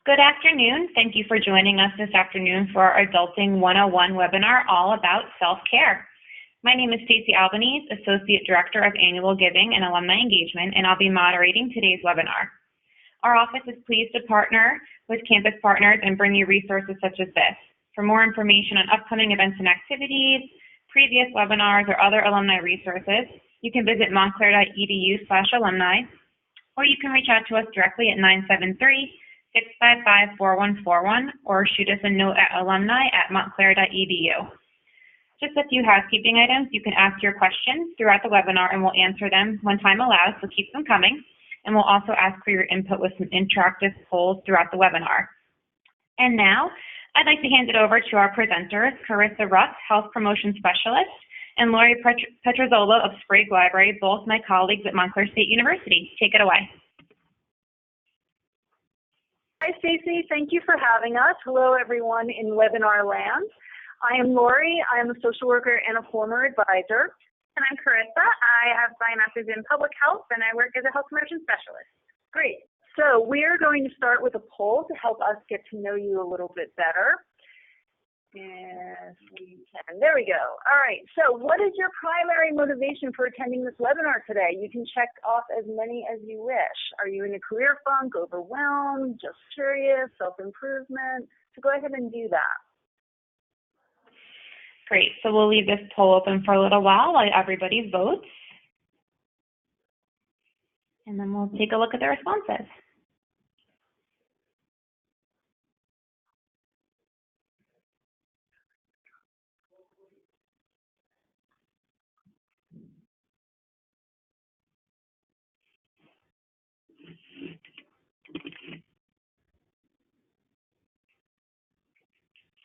Good afternoon. Thank you for joining us this afternoon for our Adulting 101 webinar all about self-care. My name is Stacy Albanese, Associate Director of Annual Giving and Alumni Engagement, and I'll be moderating today's webinar. Our office is pleased to partner with campus partners and bring you resources such as this. For more information on upcoming events and activities, previous webinars, or other alumni resources, you can visit montclair.edu/alumni, or you can reach out to us directly at 973-655-4141 or shoot us a note at alumni@montclair.edu. Just a few housekeeping items. You can ask your questions throughout the webinar and we'll answer them when time allows, so keep them coming. And we'll also ask for your input with some interactive polls throughout the webinar. And now, I'd like to hand it over to our presenters, Carissa Ruf, Health Promotion Specialist, and Lori Petrozzello of Sprague Library, both my colleagues at Montclair State University. Take it away. Hi, Stacy. Thank you for having us. Hello, everyone in webinar land. I am Lori. I am a social worker and a former advisor. And I'm Carissa. I have my master's in public health, and I work as a health promotion specialist. Great. So we're going to start with a poll to help us get to know you a little bit better. Yes, we can. There we go. All right. So what is your primary motivation for attending this webinar today? You can check off as many as you wish. Are you in a career funk, overwhelmed, just curious, self-improvement? So go ahead and do that. Great. So we'll leave this poll open for a little while everybody votes. And then we'll take a look at the responses.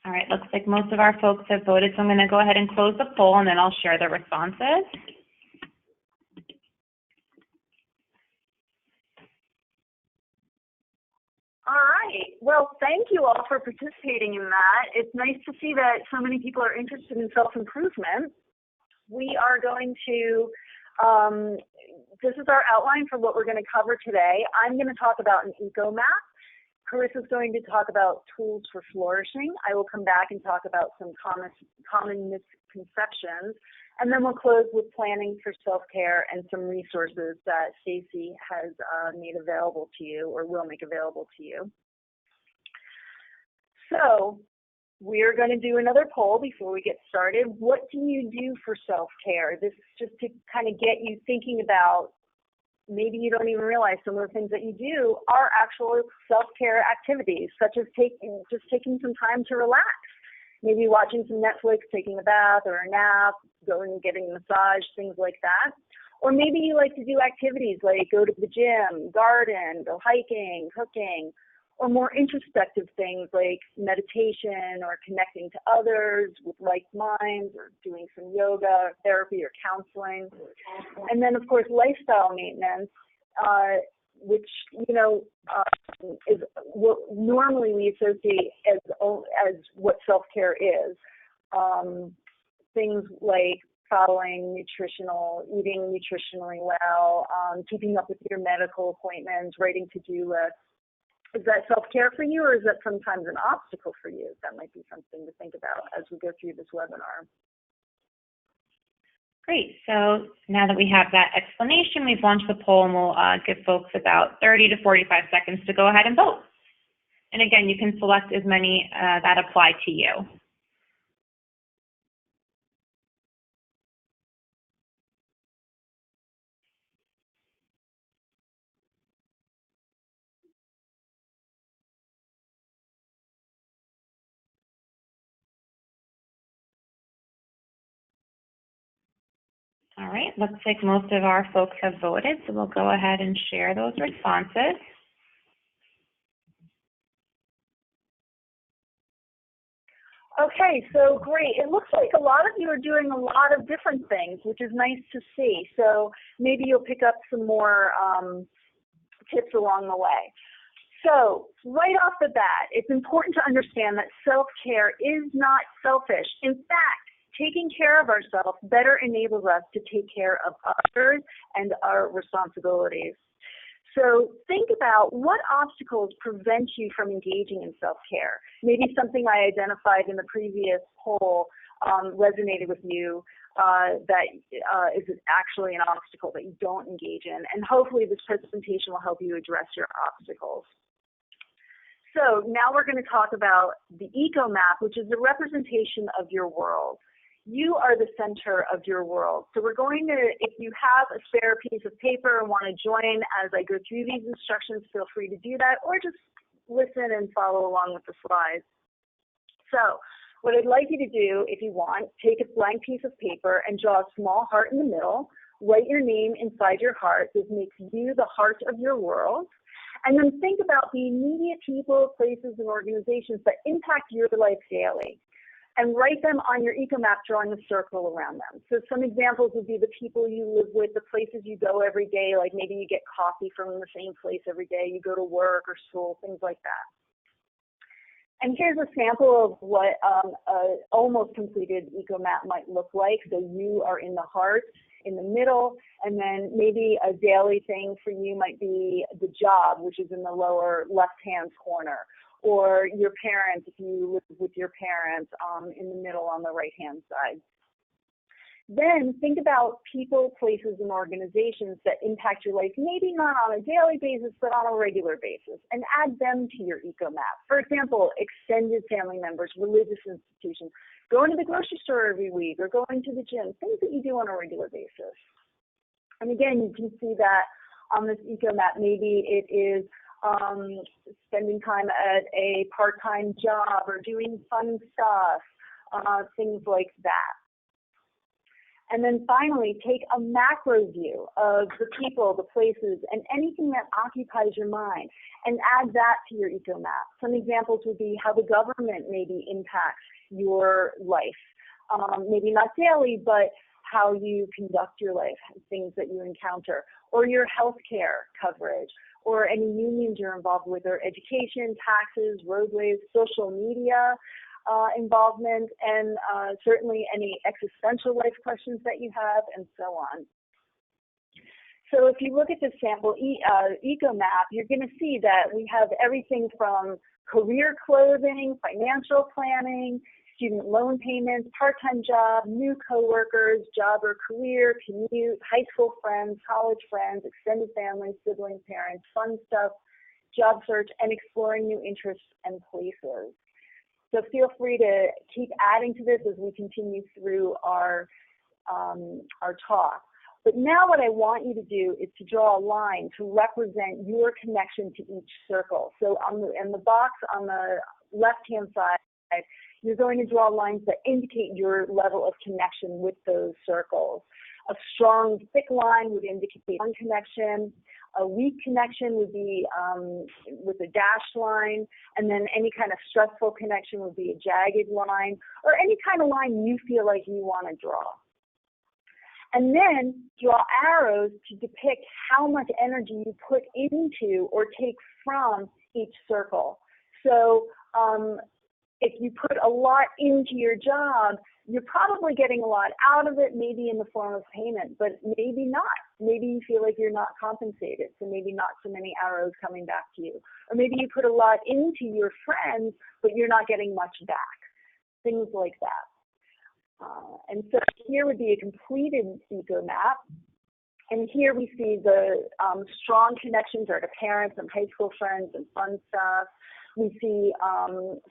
All right, looks like most of our folks have voted, so I'm going to go ahead and close the poll and then I'll share the responses. All right. Well, thank you all for participating in that. It's nice to see that so many people are interested in self-improvement. We are going to, this is our outline for what we're going to cover today. I'm going to talk about an eco map. Carissa's going to talk about tools for flourishing. I will come back and talk about some common misconceptions. And then we'll close with planning for self-care and some resources that Stacy has made available to you or will make available to you. So we're going to do another poll before we get started. What do you do for self-care? This is just to kind of get you thinking about, maybe you don't even realize some of the things that you do are actual self-care activities, such as just taking some time to relax. Maybe watching some Netflix, taking a bath or a nap, going and getting a massage, things like that. Or maybe you like to do activities like go to the gym, garden, go hiking, cooking, or more introspective things like meditation or connecting to others with like minds or doing some yoga, therapy, or counseling. And then, of course, lifestyle maintenance, which, is what normally we associate as what self-care is. Things like eating nutritionally well, keeping up with your medical appointments, writing to-do lists. Is that self-care for you, or is that sometimes an obstacle for you? That might be something to think about as we go through this webinar. Great. So now that we have that explanation, we've launched the poll and we'll give folks about 30 to 45 seconds to go ahead and vote. And again, you can select as many that apply to you. All right, looks like most of our folks have voted, so we'll go ahead and share those responses. Okay, so great. It looks like a lot of you are doing a lot of different things, which is nice to see. So maybe you'll pick up some more tips along the way. So right off the bat, it's important to understand that self-care is not selfish. In fact, taking care of ourselves better enables us to take care of others and our responsibilities. So think about what obstacles prevent you from engaging in self-care. Maybe something I identified in the previous poll resonated with you, that is actually an obstacle that you don't engage in. And hopefully this presentation will help you address your obstacles. So now we're going to talk about the eco map, which is a representation of your world. You are the center of your world. So we're going to, if you have a spare piece of paper and want to join as I go through these instructions, feel free to do that, or just listen and follow along with the slides. So what I'd like you to do, if you want, take a blank piece of paper and draw a small heart in the middle. Write your name inside your heart. This makes you the heart of your world. And then think about the immediate people, places, and organizations that impact your life daily. And write them on your eco map, drawing a circle around them. So some examples would be the people you live with, the places you go every day, like maybe you get coffee from the same place every day, you go to work or school, things like that. And here's a sample of what an almost completed eco map might look like. So you are in the heart, in the middle, and then maybe a daily thing for you might be the job, which is in the lower left-hand corner, or your parents, if you live with your parents, in the middle on the right-hand side. Then think about people, places, and organizations that impact your life, maybe not on a daily basis, but on a regular basis, and add them to your eco map. For example, extended family members, religious institutions, going to the grocery store every week, or going to the gym, things that you do on a regular basis. And again, you can see that on this eco map, maybe it is spending time at a part-time job or doing fun stuff, things like that. And then finally, take a macro view of the people, the places, and anything that occupies your mind, and add that to your eco map. Some examples would be how the government maybe impacts your life. Maybe not daily, but how you conduct your life, things that you encounter, or your healthcare coverage, or any unions you're involved with, or education, taxes, roadways, social media involvement, and certainly any existential life questions that you have, and so on. So if you look at the sample eco map, you're going to see that we have everything from career clothing, financial planning, student loan payments, part-time job, new coworkers, job or career, commute, high school friends, college friends, extended family, siblings, parents, fun stuff, job search, and exploring new interests and places. So feel free to keep adding to this as we continue through our talk. But now what I want you to do is to draw a line to represent your connection to each circle. So in the box on the left-hand side, you're going to draw lines that indicate your level of connection with those circles. A strong, thick line would indicate one connection. A weak connection would be with a dashed line, and then any kind of stressful connection would be a jagged line, or any kind of line you feel like you want to draw. And then draw arrows to depict how much energy you put into or take from each circle. So if you put a lot into your job, you're probably getting a lot out of it, maybe in the form of payment, but maybe not. Maybe you feel like you're not compensated, so maybe not so many arrows coming back to you. Or maybe you put a lot into your friends, but you're not getting much back, things like that. And so here would be a completed eco map. And here we see the strong connections are to parents and high school friends and fun stuff. We see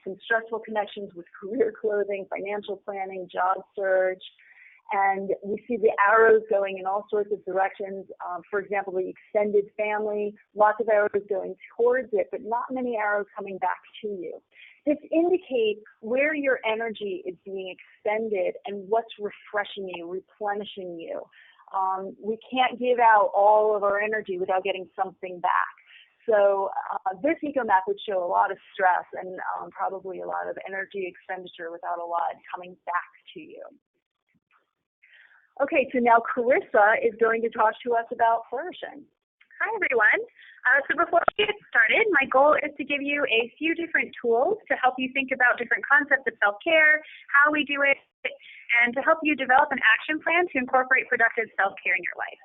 some stressful connections with career clothing, financial planning, job search, and we see the arrows going in all sorts of directions. For example, the extended family, lots of arrows going towards it, but not many arrows coming back to you. This indicates where your energy is being extended and what's refreshing you, replenishing you. We can't give out all of our energy without getting something back. So this eco map would show a lot of stress and probably a lot of energy expenditure without a lot coming back to you. Okay, so now Carissa is going to talk to us about flourishing. Hi, everyone. So before we get started, my goal is to give you a few different tools to help you think about different concepts of self-care, how we do it, and to help you develop an action plan to incorporate productive self-care in your life.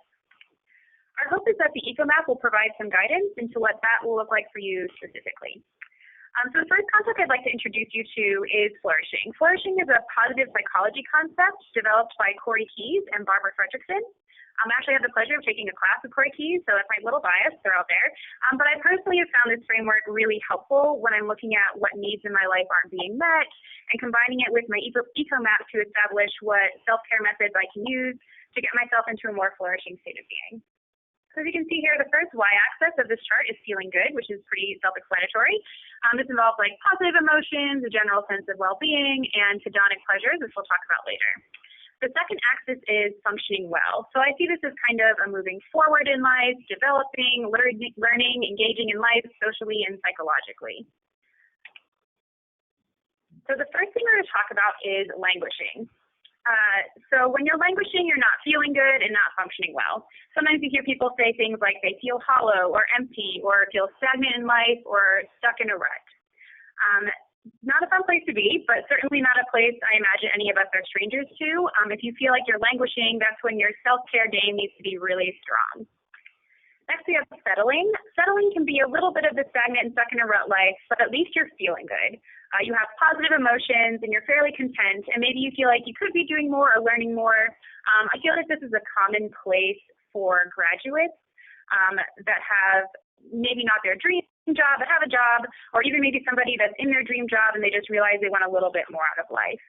Our hope is that the eco-map will provide some guidance into what that will look like for you specifically. So the first concept I'd like to introduce you to is flourishing. Flourishing is a positive psychology concept developed by Corey Keyes and Barbara Fredrickson. I actually had the pleasure of taking a class with Corey Keyes, so that's my little bias. They're out there. But I personally have found this framework really helpful when I'm looking at what needs in my life aren't being met and combining it with my eco-map to establish what self-care methods I can use to get myself into a more flourishing state of being. So as you can see here, the first y-axis of this chart is feeling good, which is pretty self-explanatory. This involves like positive emotions, a general sense of well-being, and hedonic pleasures, which we'll talk about later. The second axis is functioning well. So I see this as kind of a moving forward in life, developing, learning, engaging in life socially and psychologically. So the first thing we're going to talk about is languishing. So when you're languishing, you're not feeling good and not functioning well. Sometimes you hear people say things like they feel hollow or empty or feel stagnant in life or stuck in a rut. Not a fun place to be, but certainly not a place I imagine any of us are strangers to. If you feel like you're languishing, that's when your self-care game needs to be really strong. Next, we have settling. Settling can be a little bit of the stagnant and stuck in a rut life, but at least you're feeling good. You have positive emotions and you're fairly content, and maybe you feel like you could be doing more or learning more. I feel like this is a common place for graduates that have maybe not their dream job, but have a job, or even maybe somebody that's in their dream job and they just realize they want a little bit more out of life.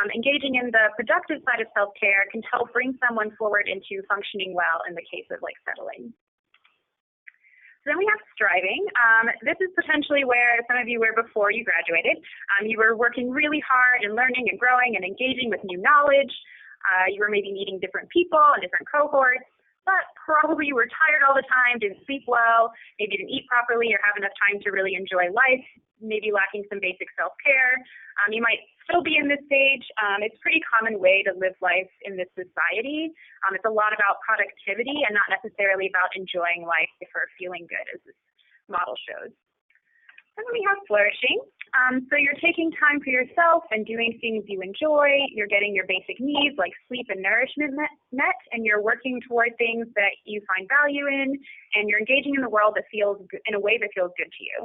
Engaging in the productive side of self-care can help bring someone forward into functioning well in the case of like settling. Then we have striving. This is potentially where some of you were before you graduated. You were working really hard and learning and growing and engaging with new knowledge. You were maybe meeting different people and different cohorts, but probably you were tired all the time, didn't sleep well, maybe didn't eat properly or have enough time to really enjoy life, maybe lacking some basic self-care. You might still be in this stage. It's a pretty common way to live life in this society. It's a lot about productivity and not necessarily about enjoying life or feeling good, as this model shows. And then we have flourishing. So you're taking time for yourself and doing things you enjoy. You're getting your basic needs like sleep and nourishment met, and you're working toward things that you find value in, and you're engaging in the world that feels good, in a way that feels good to you.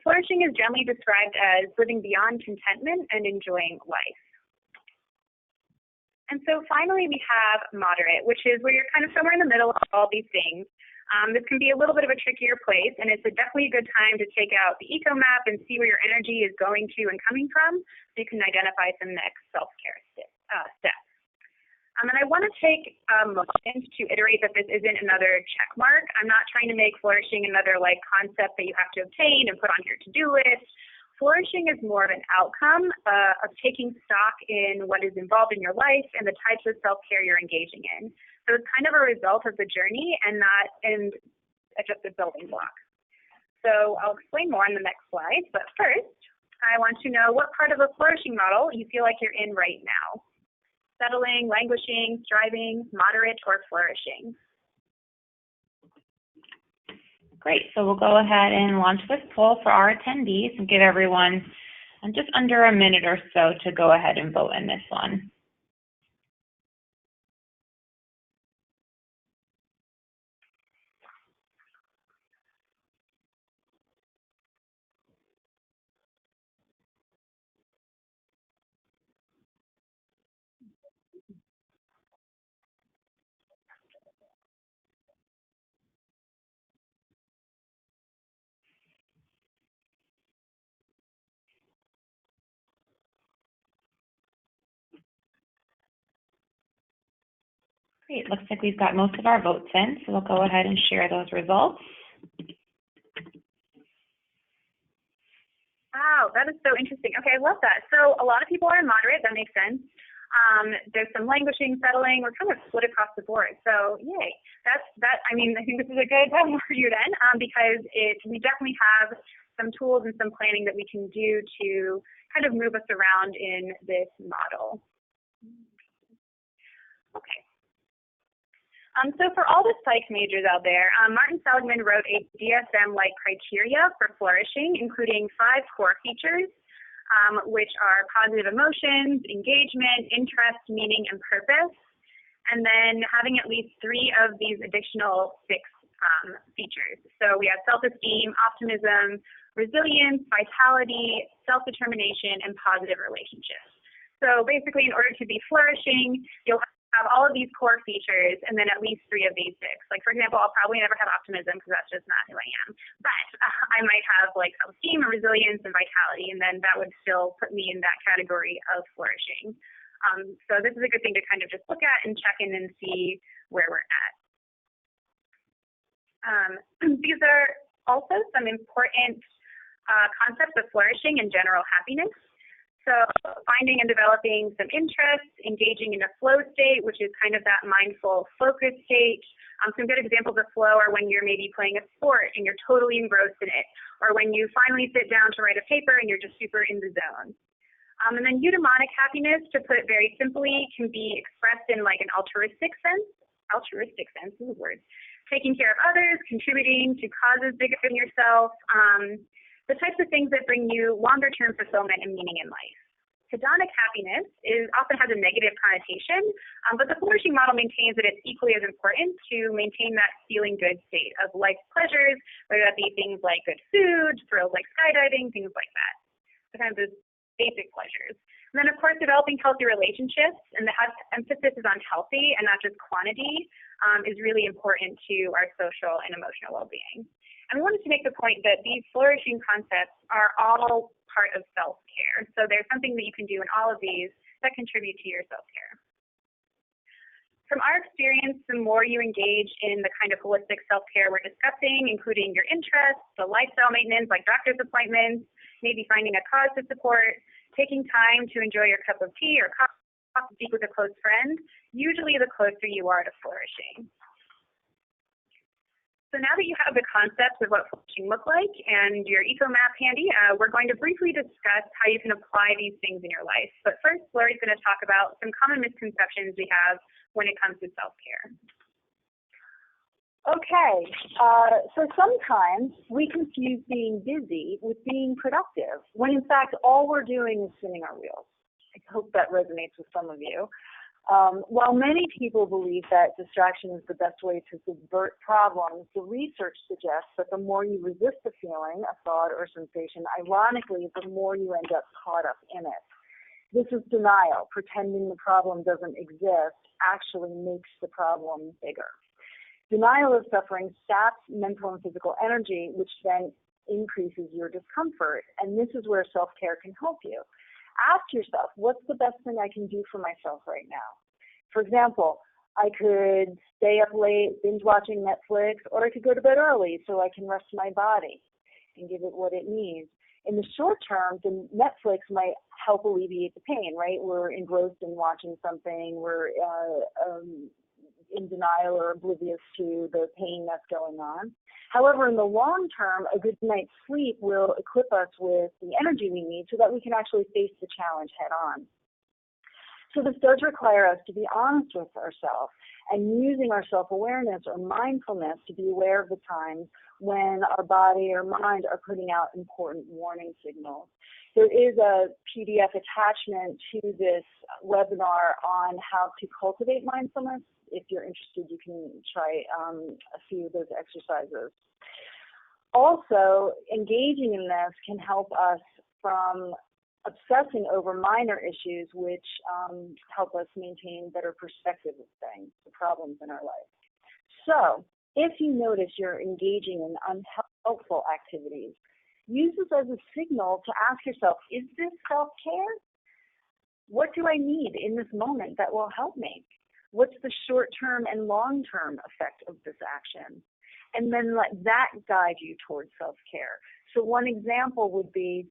Flourishing is generally described as living beyond contentment and enjoying life. And so finally we have moderate, which is where you're kind of somewhere in the middle of all these things. This can be a little bit of a trickier place, and it's definitely a good time to take out the eco-map and see where your energy is going to and coming from so you can identify some next self-care steps. And I want to take a moment to iterate that this isn't another check mark. I'm not trying to make flourishing another like concept that you have to obtain and put on your to-do list. Flourishing is more of an outcome of taking stock in what is involved in your life and the types of self-care you're engaging in. So it's kind of a result of the journey and not just a building block. So I'll explain more on the next slide, but first I want to know what part of a flourishing model you feel like you're in right now. Settling, languishing, striving, moderate, or flourishing? Great. So we'll go ahead and launch this poll for our attendees and give everyone just under a minute or so to go ahead and vote in this one. Great. Looks like we've got most of our votes in, so we'll go ahead and share those results. Wow, that is so interesting. Okay, I love that. So a lot of people are moderate. That makes sense. There's some languishing, settling. We're kind of split across the board. So yay. I think this is a good time for you then, because we definitely have some tools and some planning that we can do to kind of move us around in this model. Okay. So for all the psych majors out there, Martin Seligman wrote a DSM-like criteria for flourishing, including 5 core features, which are positive emotions, engagement, interest, meaning, and purpose. and then having at least 3 of these additional 6 features. So we have self-esteem, optimism, resilience, vitality, self-determination, and positive relationships. So basically, in order to be flourishing, you'll have all of these core features and then at least 3 of these 6. Like, for example, I'll probably never have optimism because that's just not who I am. But I might have like self-esteem, resilience, and vitality, and then that would still put me in that category of flourishing. So this is a good thing to kind of just look at and check in and see where we're at. These are also some important concepts of flourishing and general happiness. So finding and developing some interests, engaging in a flow state, which is kind of that mindful focus state. Some good examples of flow are when you're maybe playing a sport and you're totally engrossed in it, or when you finally sit down to write a paper and you're just super in the zone. And then eudaimonic happiness, to put it very simply, can be expressed in like an altruistic sense. Altruistic sense is a word. Taking care of others, contributing to causes bigger than yourself. The types of things that bring you longer-term fulfillment and meaning in life. Hedonic happiness often has a negative connotation, but the flourishing model maintains that it's equally as important to maintain that feeling good state of life's pleasures, whether that be things like good food, thrills like skydiving, things like that. So kind of those basic pleasures. And then, of course, developing healthy relationships, and the emphasis is on healthy and not just quantity, is really important to our social and emotional well-being. And we wanted to make the point that these flourishing concepts are all part of self-care. So there's something that you can do in all of these that contribute to your self-care. From our experience, the more you engage in the kind of holistic self-care we're discussing, including your interests, the lifestyle maintenance like doctor's appointments, maybe finding a cause to support, taking time to enjoy your cup of tea or coffee to speak with a close friend, usually the closer you are to flourishing. So now that you have the concepts of what flourishing looks like and your eco map handy, we're going to briefly discuss how you can apply these things in your life. But first, Lori's going to talk about some common misconceptions we have when it comes to self-care. Okay, so sometimes we confuse being busy with being productive, when in fact all we're doing is spinning our wheels. I hope that resonates with some of you. While many people believe that distraction is the best way to subvert problems, the research suggests that the more you resist a feeling, a thought, or sensation, ironically, the more you end up caught up in it. This is denial. Pretending the problem doesn't exist actually makes the problem bigger. Denial of suffering saps mental and physical energy, which then increases your discomfort, and this is where self-care can help you. Ask yourself, what's the best thing I can do for myself right now? For example, I could stay up late, binge watching Netflix, or I could go to bed early so I can rest my body and give it what it needs. In the short term, the Netflix might help alleviate the pain, right? We're engrossed in watching something, we're in denial or oblivious to the pain that's going on. However, in the long term, a good night's sleep will equip us with the energy we need so that we can actually face the challenge head on. So this does require us to be honest with ourselves and using our self-awareness or mindfulness to be aware of the times when our body or mind are putting out important warning signals. There is a PDF attachment to this webinar on how to cultivate mindfulness. If you're interested, you can try a few of those exercises. Also, engaging in this can help us from obsessing over minor issues, which help us maintain better perspective of things, the problems in our life. So, if you notice you're engaging in unhelpful activities, use this as a signal to ask yourself, is this self-care? What do I need in this moment that will help me? What's the short-term and long-term effect of this action? And then let that guide you towards self-care. So one example would be,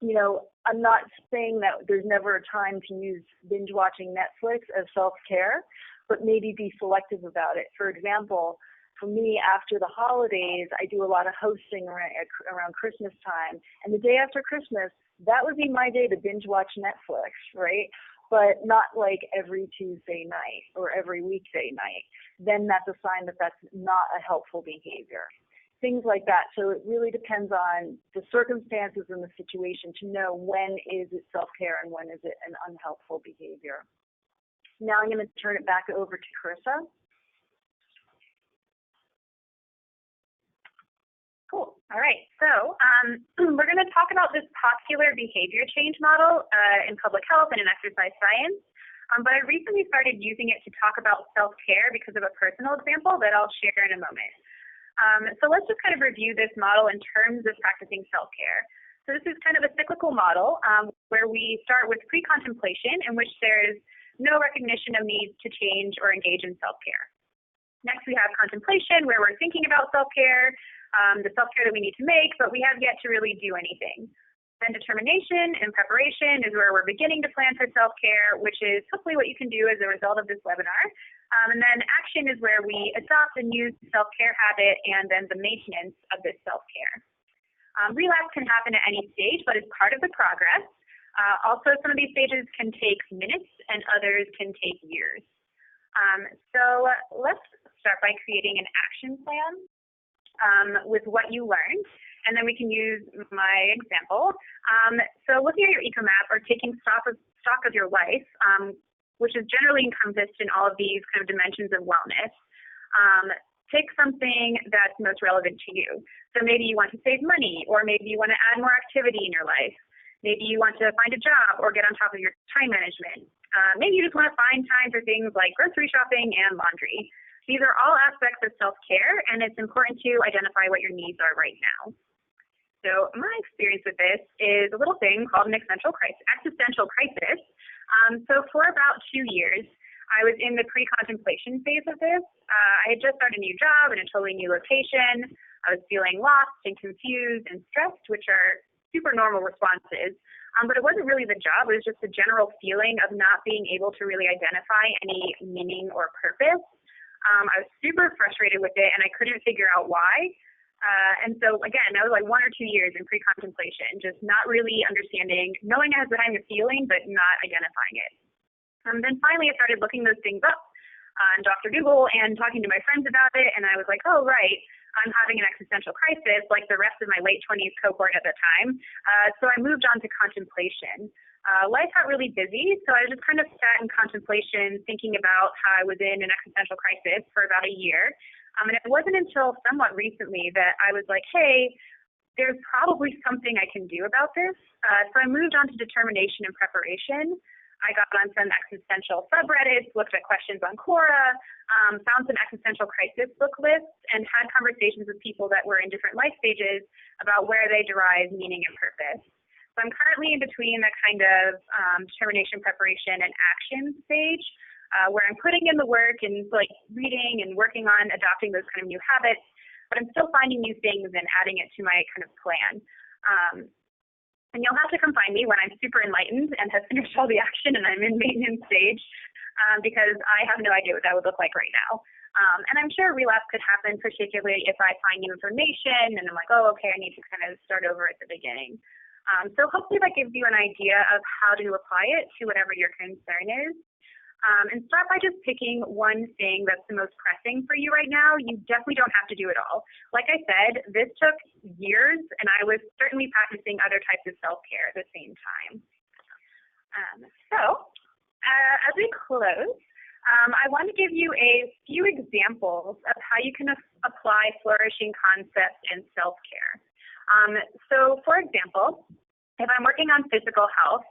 I'm not saying that there's never a time to use binge watching Netflix as self-care, but maybe be selective about it. For example, for me, after the holidays, I do a lot of hosting around Christmas time. And the day after Christmas, that would be my day to binge watch Netflix, right? But not like every Tuesday night or every weekday night. Then that's a sign that that's not a helpful behavior. Things like that. So it really depends on the circumstances and the situation to know when is it self-care and when is it an unhelpful behavior. Now I'm going to turn it back over to Carissa. Cool. All right. So we're going to talk about this popular behavior change model in public health and in exercise science. But I recently started using it to talk about self-care because of a personal example that I'll share in a moment. So let's just kind of review this model in terms of practicing self-care. So this is kind of a cyclical model where we start with pre-contemplation, in which there's no recognition of needs to change or engage in self-care. Next, we have contemplation, where we're thinking about self-care, the self-care that we need to make, but we have yet to really do anything. Then determination and preparation is where we're beginning to plan for self-care, which is hopefully what you can do as a result of this webinar. And then action is where we adopt a new self-care habit and then the maintenance of this self-care. Relapse can happen at any stage, but is part of the progress. Also, some of these stages can take minutes and others can take years. So let's start by creating an action plan with what you learned, and then we can use my example. So looking at your eco-map or taking stock of your life, which is generally encompassed in all of these kind of dimensions of wellness, pick something that's most relevant to you. So maybe you want to save money, or maybe you want to add more activity in your life. Maybe you want to find a job or get on top of your time management. Maybe you just want to find time for things like grocery shopping and laundry. These are all aspects of self-care, and it's important to identify what your needs are right now. So my experience with this is a little thing called an existential crisis. So for about 2 years, I was in the pre-contemplation phase of this. I had just started a new job in a totally new location. I was feeling lost and confused and stressed, which are super normal responses. But it wasn't really the job. It was just a general feeling of not being able to really identify any meaning or purpose. I was super frustrated with it, and I couldn't figure out why. And so, again, that was like 1 or 2 years in pre-contemplation, just not really understanding, knowing I was having a feeling, but not identifying it. Then finally, I started looking those things up on Dr. Google and talking to my friends about it, and I was like, oh, right, I'm having an existential crisis like the rest of my late 20s cohort at the time. So I moved on to contemplation. Life got really busy, so I just kind of sat in contemplation thinking about how I was in an existential crisis for about a year. And it wasn't until somewhat recently that I was like, hey, there's probably something I can do about this. So I moved on to determination and preparation. I got on some existential subreddits, looked at questions on Quora, found some existential crisis book lists, and had conversations with people that were in different life stages about where they derive meaning and purpose. So I'm currently in between that kind of determination, preparation, and action stage, where I'm putting in the work and like reading and working on adopting those kind of new habits, but I'm still finding new things and adding it to my kind of plan. And you'll have to come find me when I'm super enlightened and have finished all the action and I'm in maintenance stage, because I have no idea what that would look like right now. And I'm sure relapse could happen, particularly if I find new information and I'm like, oh, okay, I need to kind of start over at the beginning. So hopefully that gives you an idea of how to apply it to whatever your concern is. And start by just picking one thing that's the most pressing for you right now. You definitely don't have to do it all. Like I said, this took years, and I was certainly practicing other types of self-care at the same time. As we close, I want to give you a few examples of how you can apply flourishing concepts in self-care. So, for example, if I'm working on physical health,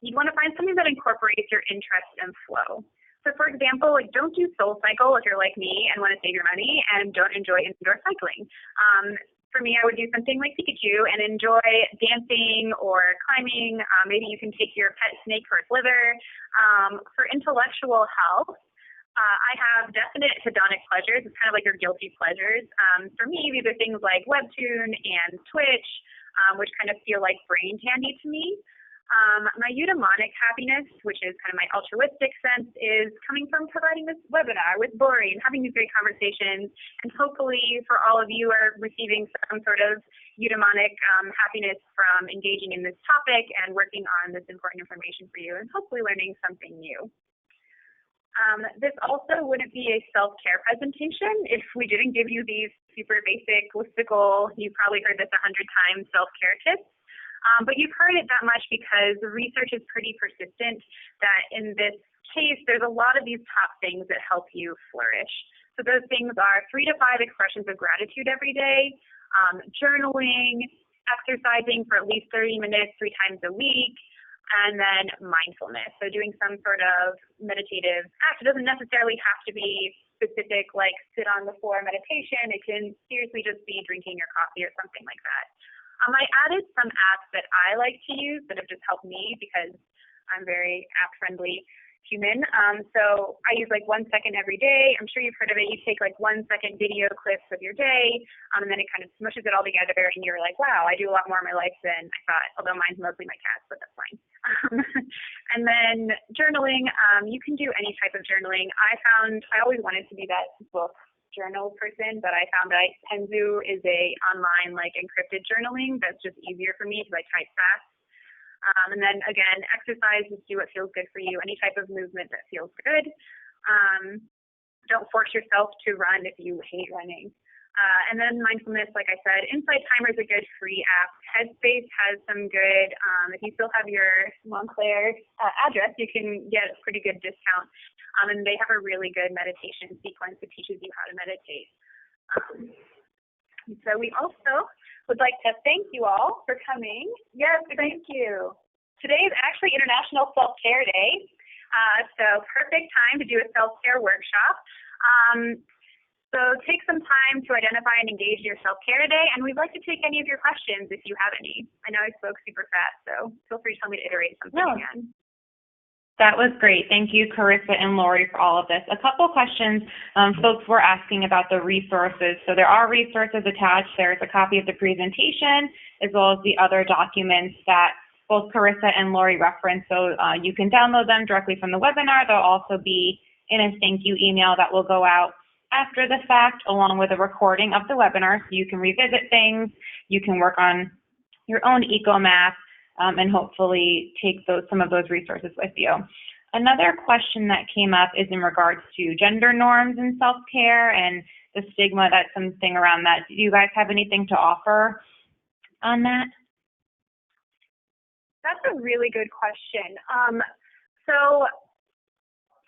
you'd want to find something that incorporates your interest and flow. So, for example, like don't do SoulCycle if you're like me and want to save your money and don't enjoy indoor cycling. For me, I would do something like Pikachu and enjoy dancing or climbing. Maybe you can take your pet snake for its liver. For intellectual health, I have definite hedonic pleasures. It's kind of like your guilty pleasures. For me, these are things like Webtoon and Twitch, which kind of feel like brain candy to me. My eudaimonic happiness, which is kind of my altruistic sense, is coming from providing this webinar with Bori and having these great conversations. And hopefully for all of you are receiving some sort of eudaimonic happiness from engaging in this topic and working on this important information for you and hopefully learning something new. This also wouldn't be a self-care presentation if we didn't give you these super basic, listicle, you've probably heard this 100 times, self-care tips. But you've heard it that much because the research is pretty persistent that in this case, there's a lot of these top things that help you flourish. So those things are 3 to 5 expressions of gratitude every day, journaling, exercising for at least 30 minutes 3 times a week, and then mindfulness. So doing some sort of meditative act. It doesn't necessarily have to be specific, like sit on the floor meditation. It can seriously just be drinking your coffee or something like that. I added some apps that I like to use that have just helped me because I'm very app-friendly human. So I use like 1 second every day. I'm sure you've heard of it. You take like 1 second video clips of your day, and then it kind of smushes it all together, and you're like, wow, I do a lot more in my life than I thought, although mine's mostly my cats, but that's fine. And then journaling, you can do any type of journaling. I always wanted to be that book journal person, but I found that Penzu is a online like encrypted journaling that's just easier for me because I type fast. And then again, exercise, just do what feels good for you, any type of movement that feels good. Don't force yourself to run if you hate running. And then mindfulness, like I said, Insight Timer is a good free app. Headspace has some good, if you still have your Montclair address, you can get a pretty good discount. And they have a really good meditation sequence that teaches you how to meditate. So we also would like to thank you all for coming. Yes, thank you. Today is actually International Self-Care Day, so perfect time to do a self-care workshop. So take some time to identify and engage your self-care today, and we'd like to take any of your questions if you have any. I know I spoke super fast, so feel free to tell me to iterate something again. That was great. Thank you, Carissa and Lori, for all of this. A couple questions folks were asking about the resources. So there are resources attached. There's a copy of the presentation as well as the other documents that both Carissa and Lori referenced. So you can download them directly from the webinar. They'll also be in a thank you email that will go out after the fact, along with a recording of the webinar. So you can revisit things. You can work on your own eco map. And hopefully take some of those resources with you. Another question that came up is in regards to gender norms in self-care and the stigma that's something around that. Do you guys have anything to offer on that? That's a really good question. So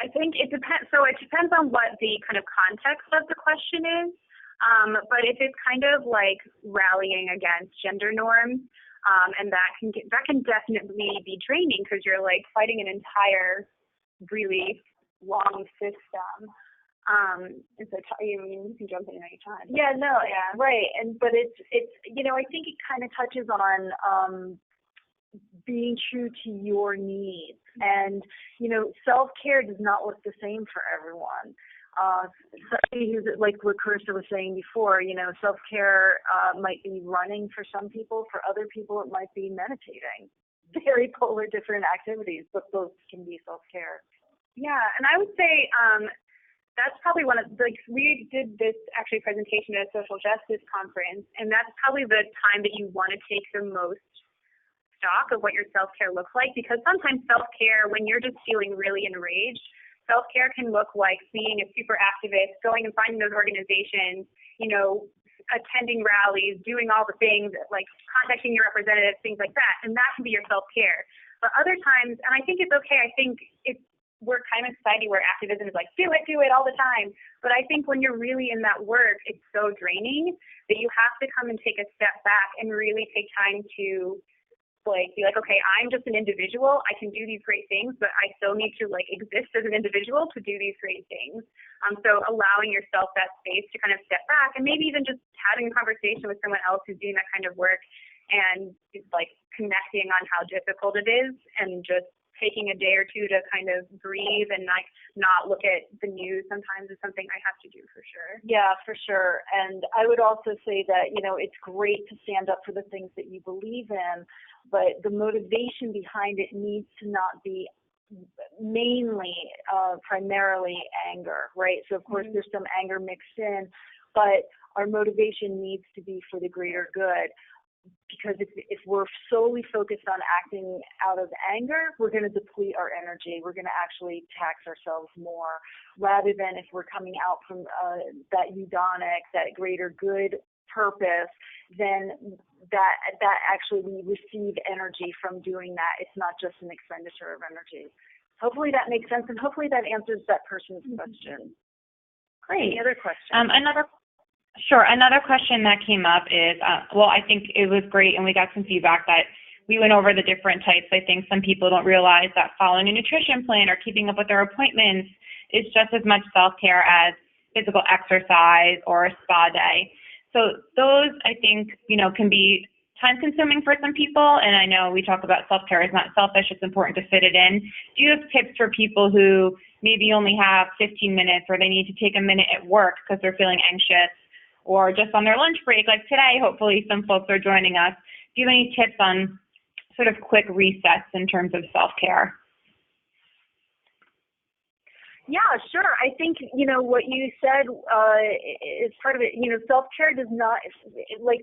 I think it depends. So it depends on what the kind of context of the question is. But if it's kind of like rallying against gender norms, and that can definitely be draining because you're like fighting an entire really long system. And so you can jump in any time. Yeah, no, yeah, right. But it's I think it kind of touches on being true to your needs, and self-care does not look the same for everyone. Somebody who's like what Carissa was saying before, self-care might be running for some people. For other people, it might be meditating. Very polar different activities, but both can be self-care. Yeah, and I would say that's probably one of we did this actually presentation at a social justice conference, and that's probably the time that you want to take the most stock of what your self-care looks like, because sometimes self-care, when you're just feeling really enraged, self-care can look like being a super activist, going and finding those organizations, attending rallies, doing all the things, like contacting your representatives, things like that. And that can be your self-care. But other times, and I think it's okay, we're kind of a society where activism is like, do it all the time. But I think when you're really in that work, it's so draining that you have to come and take a step back and really take time to be like, okay, I'm just an individual. I can do these great things, but I still need to exist as an individual to do these great things. So allowing yourself that space to kind of step back, and maybe even just having a conversation with someone else who's doing that kind of work, and just connecting on how difficult it is, and just taking a day or two to kind of breathe and not look at the news sometimes is something I have to do for sure. Yeah, for sure. And I would also say that, it's great to stand up for the things that you believe in, but the motivation behind it needs to not be mainly, primarily anger, right? So of course there's some anger mixed in, but our motivation needs to be for the greater good. Because if we're solely focused on acting out of anger, we're going to deplete our energy. We're going to actually tax ourselves more, rather than if we're coming out from that eudaimonic, that greater good purpose, then that actually we receive energy from doing that. It's not just an expenditure of energy. hopefully that makes sense, and hopefully that answers that person's question. Great. Any other questions? Another question that came up is, I think it was great, and we got some feedback that we went over the different types. I think some people don't realize that following a nutrition plan or keeping up with their appointments is just as much self-care as physical exercise or a spa day. So those, I think, can be time-consuming for some people, and I know we talk about self-care is not selfish, it's important to fit it in. Do you have tips for people who maybe only have 15 minutes or they need to take a minute at work because they're feeling anxious, or just on their lunch break, like today, hopefully some folks are joining us? Do you have any tips on sort of quick resets in terms of self-care? Yeah, sure. I think, what you said is part of it. Self-care does not, like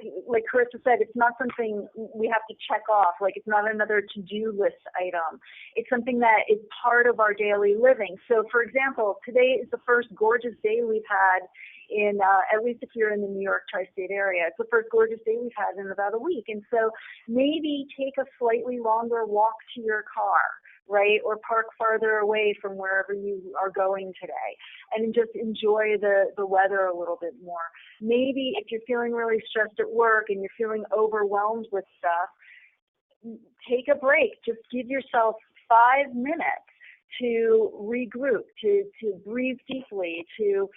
Carissa said, it's not something we have to check off. Like, it's not another to-do list item. It's something that is part of our daily living. So, for example, today is the first gorgeous day we've had in, at least if you're in the New York tri-state area, it's the first gorgeous day we've had in about a week. And so maybe take a slightly longer walk to your car, right? Or park farther away from wherever you are going today and just enjoy the weather a little bit more. Maybe if you're feeling really stressed at work and you're feeling overwhelmed with stuff, take a break. Just give yourself 5 minutes to regroup, to breathe deeply, to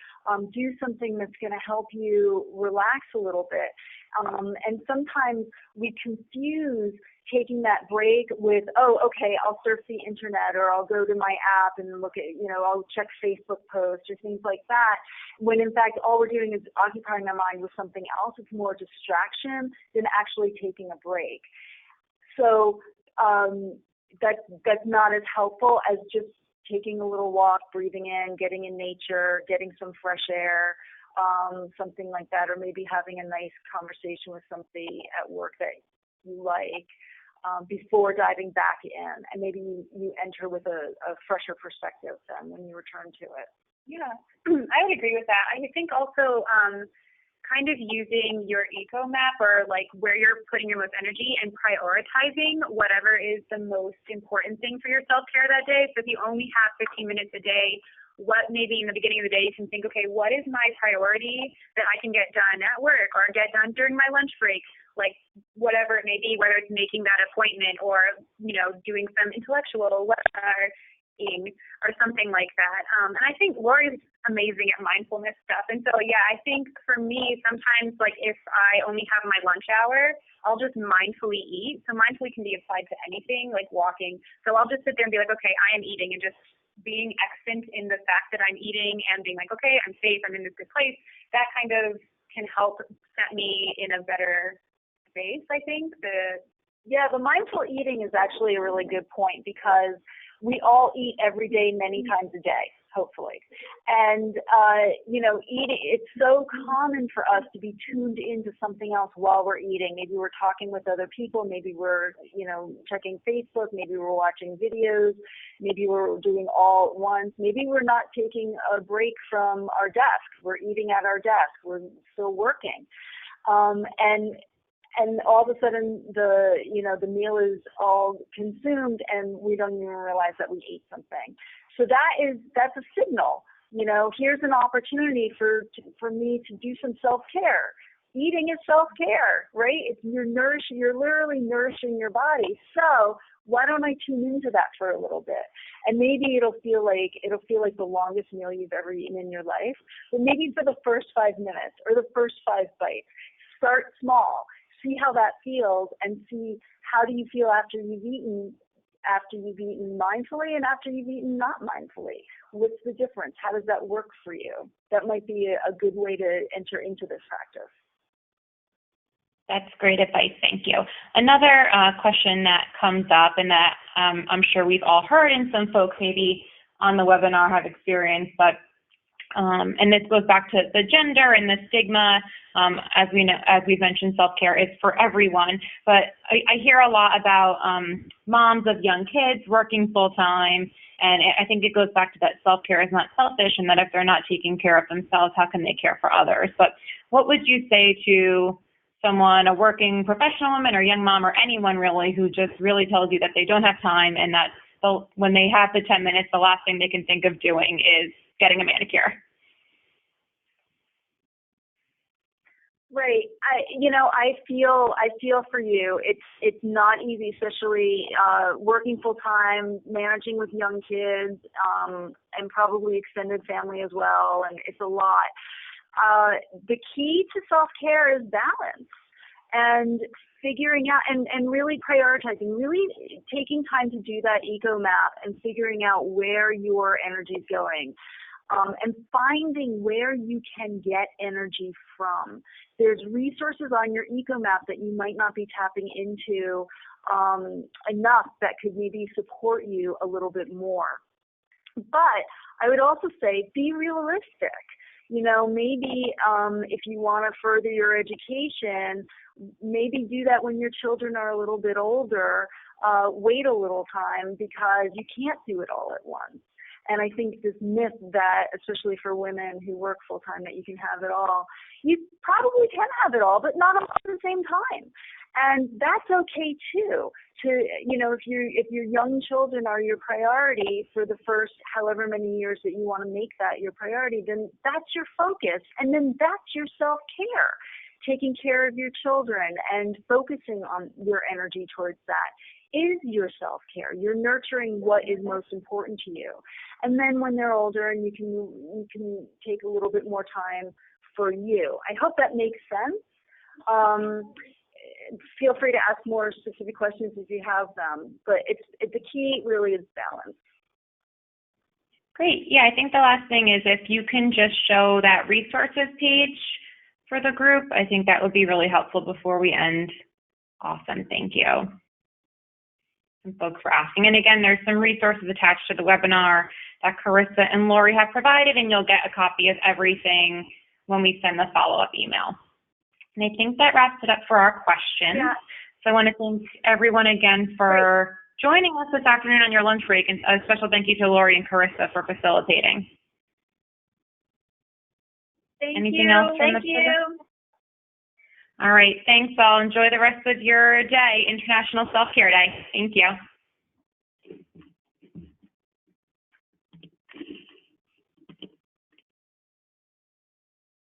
do something that's going to help you relax a little bit. And sometimes we confuse taking that break with, okay, I'll surf the internet, or I'll go to my app and look at, I'll check Facebook posts or things like that, when in fact all we're doing is occupying our mind with something else. It's more distraction than actually taking a break. So that's not as helpful as just taking a little walk, breathing in, getting in nature, getting some fresh air, something like that, or maybe having a nice conversation with somebody at work that you like, before diving back in. And maybe you enter with a fresher perspective then when you return to it. Yeah, I would agree with that. I think also kind of using your eco map, or like where you're putting your most energy, and prioritizing whatever is the most important thing for your self-care that day. So if you only have 15 minutes a day, what maybe in the beginning of the day you can think, okay, what is my priority that I can get done at work or get done during my lunch break? Like whatever it may be, whether it's making that appointment or, doing some intellectual webinar or something like that. And I think Lori's amazing at mindfulness stuff. And so, yeah, I think for me, sometimes like if I only have my lunch hour, I'll just mindfully eat. So mindfully can be applied to anything, like walking. So I'll just sit there and be like, okay, I am eating, and just being extant in the fact that I'm eating and being like, okay, I'm safe, I'm in this good place. That kind of can help set me in a better space, I think. The mindful eating is actually a really good point, because we all eat every day, many times a day, hopefully. And, eating, it's so common for us to be tuned into something else while we're eating. Maybe we're talking with other people. Maybe we're, checking Facebook. Maybe we're watching videos. Maybe we're doing all at once. Maybe we're not taking a break from our desk. We're eating at our desk. We're still working. And all of a sudden the meal is all consumed and we don't even realize that we ate something. So that's a signal. Here's an opportunity for me to do some self-care. Eating is self-care, right? You're literally nourishing your body. So why don't I tune into that for a little bit? And maybe it'll feel like the longest meal you've ever eaten in your life, but maybe for the first 5 minutes or the first 5 bites. Start small. See how that feels, and see how do you feel after you've eaten mindfully and after you've eaten not mindfully. What's the difference? How does that work for you? That might be a good way to enter into this practice. That's great advice. Thank you. Another question that comes up, and that I'm sure we've all heard, and some folks maybe on the webinar have experienced, but and this goes back to the gender and the stigma. As we've mentioned, self-care is for everyone. But I hear a lot about moms of young kids working full-time, and I think it goes back to that self-care is not selfish, and that if they're not taking care of themselves, how can they care for others? But what would you say to someone, a working professional woman or young mom or anyone really, who just really tells you that they don't have time and that when they have the 10 minutes, the last thing they can think of doing is getting a manicure. Right. I feel for you. It's not easy, especially working full time, managing with young kids, and probably extended family as well, and it's a lot. The key to self-care is balance and figuring out and really prioritizing, really taking time to do that eco map and figuring out where your energy is going. And finding where you can get energy from. There's resources on your eco map that you might not be tapping into enough that could maybe support you a little bit more. But I would also say be realistic. Maybe if you want to further your education, maybe do that when your children are a little bit older. Wait a little time because you can't do it all at once. And I think this myth that, especially for women who work full time, that you can have it all, you probably can have it all, but not all at the same time. And that's okay too. If your young children are your priority for the first however many years that you want to make that your priority, then that's your focus. And then that's your self-care, taking care of your children and focusing on your energy towards that is your self-care. You're nurturing what is most important to you. And then when they're older and you can take a little bit more time for you. I hope that makes sense. Feel free to ask more specific questions if you have them, but the key really is balance. Great. Yeah, I think the last thing is if you can just show that resources page for the group, I think that would be really helpful before we end. Awesome. Thank you. And folks for asking. And again, there's some resources attached to the webinar that Carissa and Lori have provided, and you'll get a copy of everything when we send the follow-up email. And I think that wraps it up for our questions. Yeah. So I want to thank everyone again for joining us this afternoon on your lunch break, and a special thank you to Lori and Carissa for facilitating. Anything else? Thank you. All right. Thanks, all. Enjoy the rest of your day, International Self-Care Day. Thank you.